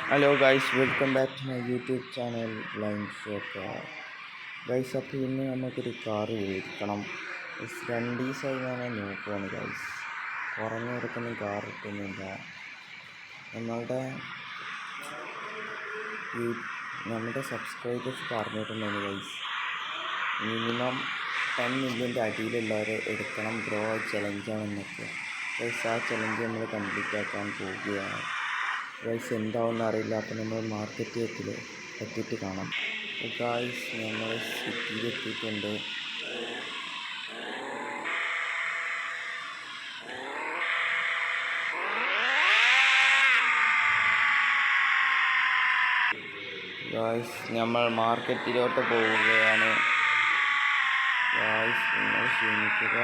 Hello guys, welcome back to my YouTube channel blind shocker. Guys, അപ്പോൾ ഇന്ന് നമുക്കൊരു car മേടിക്കണം. 2 ദിവസമായി ഞാൻ നോക്കുകയാണ് ഗൈസ്. കുറഞ്ഞ കിടക്കുന്ന കാർ കിട്ടുന്നില്ല. നമ്മുടെ സബ്സ്ക്രൈബേഴ്സ് പറഞ്ഞിട്ടുണ്ടെങ്കിൽ ഗൈസ്, മിനിമം 10 മില്യൻ്റെ അടിയിലുള്ളവരെ എടുക്കണം ബ്രോ, ചലഞ്ചാണെന്നൊക്കെ. ഗൈസ്, ആ ചലഞ്ച് നമ്മൾ കംപ്ലീറ്റ് ആക്കാൻ പോവുകയാണ്. ഗൈസ്, എന്താവെന്ന് അറിയില്ല. അപ്പോൾ നമ്മൾ മാർക്കറ്റിൽ എത്തിയിട്ട് കാണാം. ഗൈസ്, നമ്മൾ സിറ്റിയിൽ എത്തിയിട്ടുണ്ട്. ഗൈസ്, നമ്മൾ മാർക്കറ്റിലോട്ട് പോവുകയാണ്. ഗൈസ്, നിങ്ങൾ ക്ഷമിക്കുക,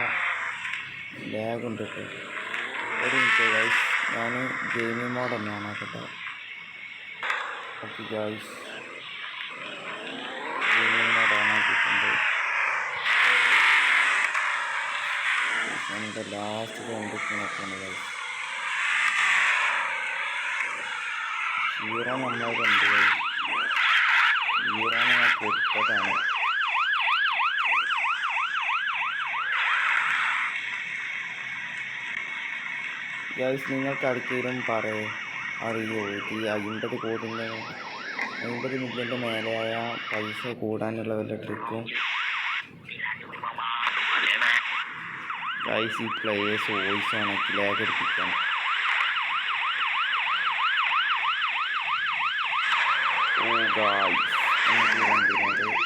ലാഗ് ഉണ്ട് കേട്ടോ. ഒരു മിനിറ്റ് ഗൈസ്, ഞാൻ ഗെയിമിംഗ് മോഡ് ഒന്നാണ് കേട്ടോ. ഓക്കെ ഗൈസ്, ഗെയിമിംഗ് മോഡ് ഓണാക്കിയിട്ടുണ്ട്. എൻ്റെ ലാസ്റ്റ് കണ്ടിരിക്കുന്നൊക്കെയാണ് ഗൈസ്. ഹീറോ നന്നായിട്ട് ഉണ്ട് ഗൈസ്. ഹീറോനെ ഞാൻ കൊടുത്തതാണ്. ഗൈസ്, നിങ്ങൾക്ക് ആർക്കെങ്കിലും അറിയോ ഈ 50 മില്യൻ്റെ മേലെയായ പൈസ കൂടാനുള്ള വല്ല ട്രിക്കും? ഗൈസ്, ഈ പ്ലേയേഴ്സ് വോയിസ് ആണ് ലാഗ് എടുപ്പിക്കാൻ. ഓ ഗൈസ്, എനിക്ക് വണ്ടിനോട്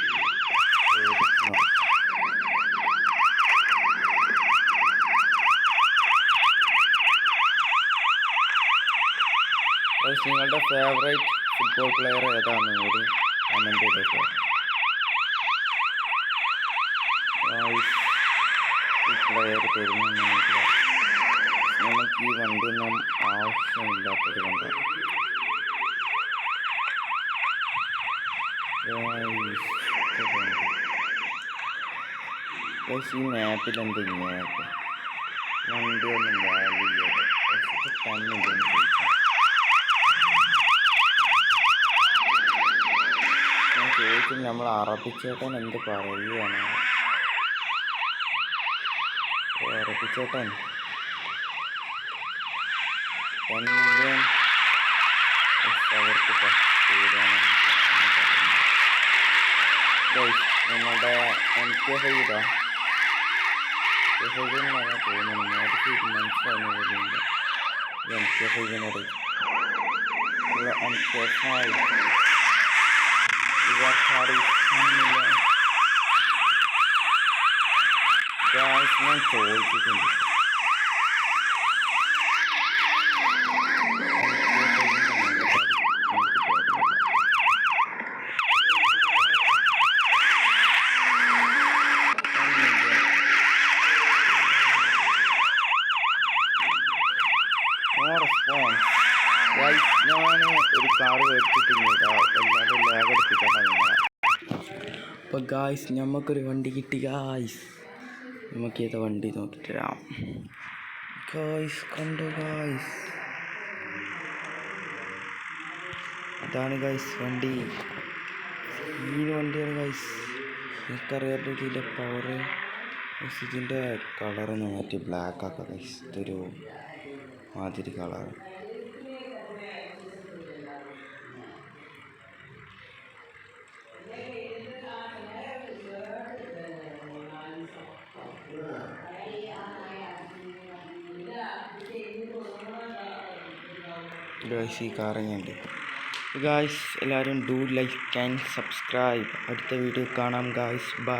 നിങ്ങളുടെ ഫേവറേറ്റ് ഫുട്ബോൾ പ്ലെയർ ഏതാണെന്ന് കൂടി കമൻറ്റ് ചെയ്തേക്കോ. ഈ പ്ലെയർ തരുന്നില്ല, നമുക്ക് ഈ വണ്ടിയൊന്നും ആവശ്യമില്ലാത്തത് കൊണ്ടാണ്. ഈ മാപ്പിൽ എന്ത് ഇങ്ങനെയൊക്കെ വണ്ടിയൊന്നും വാല്യൂ ചെയ്യാതെ തന്നില്ലെന്ന് ചോദിച്ചാൽ ചോദിച്ചു. നമ്മൾ അറബിച്ചേട്ടൻ എന്ത് പറയുകയാണ്? അറബിച്ചേട്ടൻ അവർക്ക് നമ്മളുടെ MK5 തോന്നുന്നു. മോഡിഫൈ മനസ്സിലാവുന്ന പോലെയുണ്ട് MK5നോട്. MK5 ഞാൻ ചോദിച്ചിട്ടുണ്ട്. ഞാൻ ഒരു കാറ് മേടിച്ചിട്ടില്ല, എല്ലാവരും ലാഗ് എടുപ്പിക്കാൻ. അപ്പോൾ ഗായ്സ്, നമുക്കൊരു വണ്ടി കിട്ടി ഗായ്സ്. നമുക്ക് ഏതാ വണ്ടി നോക്കിയിട്ട് വരാം. ഗായ്സ്, കണ്ടോ ഗായ്സ്, അതാണ് ഗായ്സ് വണ്ടി. ഈ വണ്ടിയാണ് ഗായ്സ്. എനിക്കറിയാത്ത ഇതിൻ്റെ പവർ. ഇതിൻ്റെ കളറൊന്ന് മാറ്റി ബ്ലാക്ക് ആക്കാം ഗായ്സ്. ഇതൊരു മാതിരി കളർ. ഗായ്സ്, ഈ കാറിങ്ങുണ്ട് ഗായ്സ്. എല്ലാവരും ഡു ലൈക്ക് ആൻഡ് സബ്സ്ക്രൈബ്. അടുത്ത വീഡിയോ കാണാം ഗായ്സ്. ബൈ.